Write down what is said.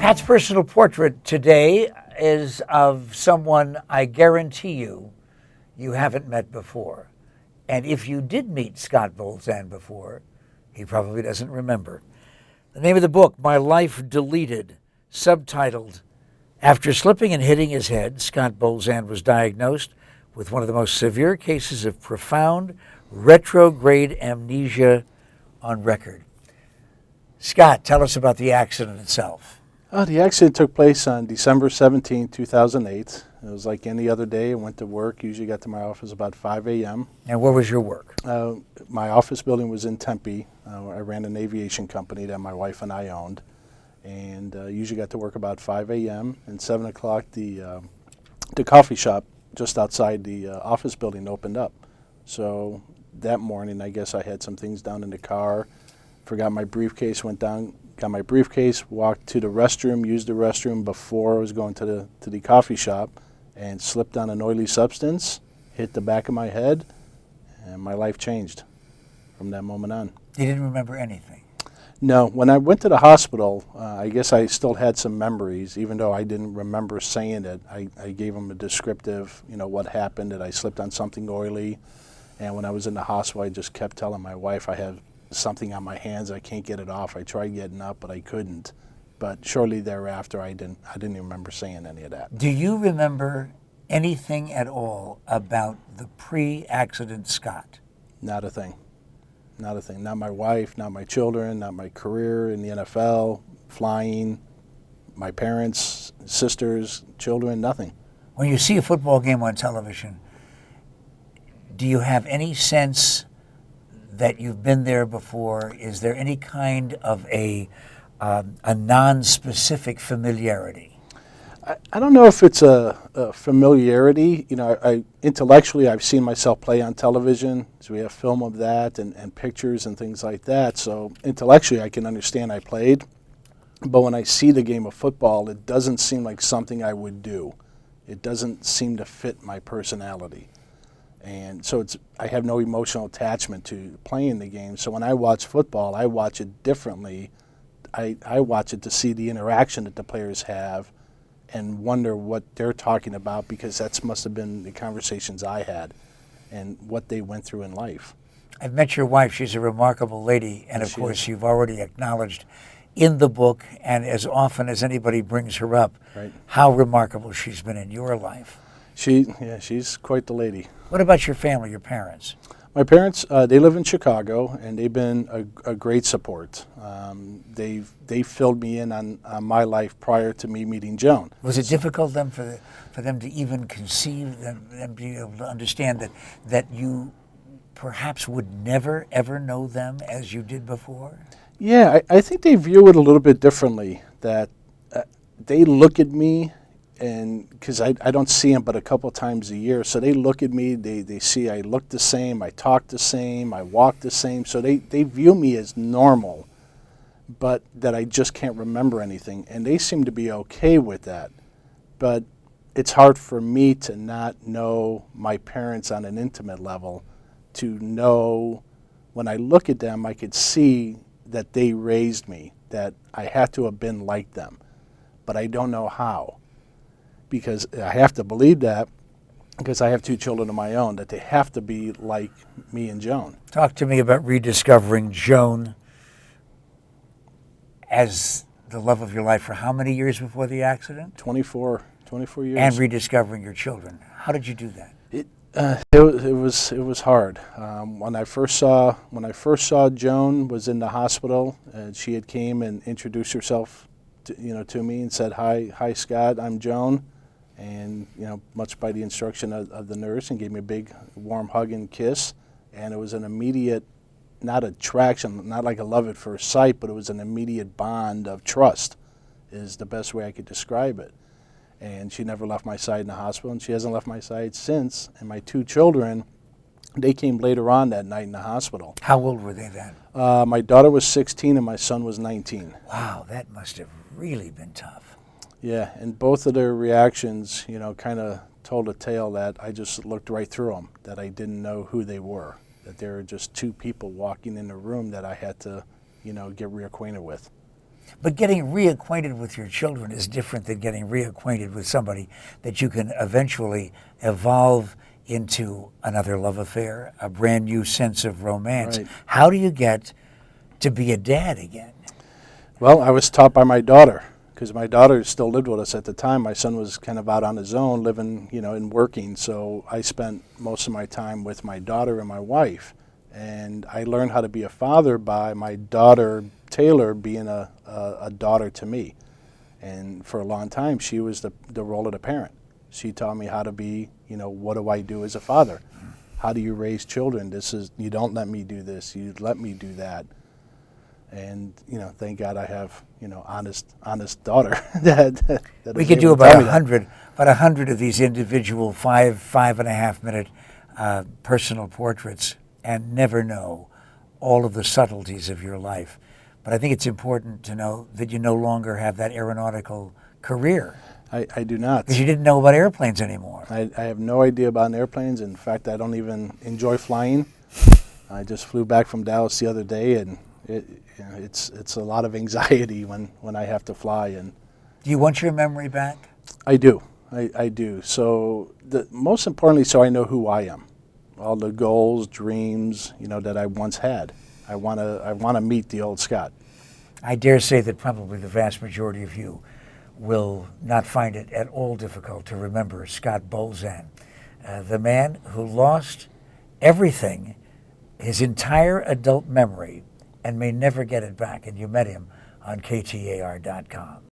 Pat's personal portrait today is of someone I guarantee you haven't met before. And if you did meet Scott Bolzan before, he probably doesn't remember. The name of the book, My Life Deleted, subtitled, After Slipping and Hitting His Head, Scott Bolzan was diagnosed with one of the most severe cases of profound retrograde amnesia on record. Scott, tell us about the accident itself. The accident took place on December 17, 2008. It was like any other day. I went to work, usually got to my office about 5 a.m. And where was your work? My office building was in Tempe. I ran an aviation company that my wife and I owned. And usually got to work about 5 a.m. and 7 o'clock the coffee shop just outside the office building opened up. So that morning, I guess I had some things down in the car, forgot my briefcase, went down, got my briefcase, walked to the restroom, used the restroom before I was going to the coffee shop, and slipped on an oily substance, hit the back of my head, and my life changed from that moment on. You didn't remember anything? No. When I went to the hospital, I guess I still had some memories, even though I didn't remember saying it. I gave them a descriptive, what happened, that I slipped on something oily. And when I was in the hospital, I just kept telling my wife I have something on my hands, I can't get it off. I tried getting up, but I couldn't. But shortly thereafter, I didn't even remember saying any of that. Do you remember anything at all about the pre-accident Scott? Not a thing. Not a thing. Not my wife, not my children, not my career in the NFL, flying, my parents, sisters, children, nothing. When you see a football game on television, do you have any sense that you've been there before? Is there any kind of a non-specific familiarity? I don't know if it's a familiarity. Intellectually, I've seen myself play on television, so we have film of that and pictures and things like that. So intellectually, I can understand I played. But when I see the game of football, it doesn't seem like something I would do. It doesn't seem to fit my personality. And so I have no emotional attachment to playing the game. So when I watch football, I watch it differently. I watch it to see the interaction that the players have and wonder what they're talking about, because that must have been the conversations I had and what they went through in life. I've met your wife. She's a remarkable lady. And of course, you've already acknowledged in the book, and as often as anybody brings her up, right, how remarkable she's been in your life. She's quite the lady. What about your family, your parents? My parents, they live in Chicago, and they've been a great support. They filled me in on my life prior to me meeting Joan. Was it difficult then for them to even conceive, them being able to understand that you perhaps would never, ever know them as you did before? Yeah, I think they view it a little bit differently, that they look at me, and because I don't see them but a couple times a year, so they look at me, they see I look the same, I talk the same, I walk the same, so they view me as normal, but that I just can't remember anything, and they seem to be okay with that. But it's hard for me to not know my parents on an intimate level, to know when I look at them, I could see that they raised me, that I had to have been like them, but I don't know how. Because I have to believe that, because I have two children of my own, that they have to be like me and Joan. Talk to me about rediscovering Joan as the love of your life for how many years before the accident? 24 years. And rediscovering your children. How did you do that? It was hard. When I first saw Joan was in the hospital, and she had came and introduced herself to me and said, hi Scott, I'm Joan. And much by the instruction of the nurse, and gave me a big warm hug and kiss. And it was an immediate, not attraction, not like a love at first sight, but it was an immediate bond of trust, is the best way I could describe it. And she never left my side in the hospital, and she hasn't left my side since. And my two children, they came later on that night in the hospital. How old were they then? My daughter was 16 and my son was 19. Wow, that must have really been tough. Yeah, and both of their reactions, kind of told a tale that I just looked right through them, that I didn't know who they were, that they were just two people walking in a room that I had to, get reacquainted with. But getting reacquainted with your children is different than getting reacquainted with somebody that you can eventually evolve into another love affair, a brand new sense of romance. Right. How do you get to be a dad again? Well, I was taught by my daughter, because my daughter still lived with us at the time. My son was kind of out on his own, living, and working. So I spent most of my time with my daughter and my wife. And I learned how to be a father by my daughter, Taylor, being a daughter to me. And for a long time, she was the role of the parent. She taught me how to be, what do I do as a father? How do you raise children? You don't let me do this, you let me do that. And, thank God I have, honest daughter. that We is could do able to about tell me that. 100 of these individual 5.5 minute personal portraits and never know all of the subtleties of your life. But I think it's important to know that you no longer have that aeronautical career. I do not. Because you didn't know about airplanes anymore. I have no idea about airplanes. In fact, I don't even enjoy flying. I just flew back from Dallas the other day, and it's a lot of anxiety when I have to fly. And Do you want your memory back? I do. I do. So most importantly, so I know who I am. All the goals, dreams, that I once had. I want to meet the old Scott. I dare say that probably the vast majority of you will not find it at all difficult to remember Scott Bolzan, the man who lost everything, his entire adult memory, and may never get it back. And you met him on KTAR.com.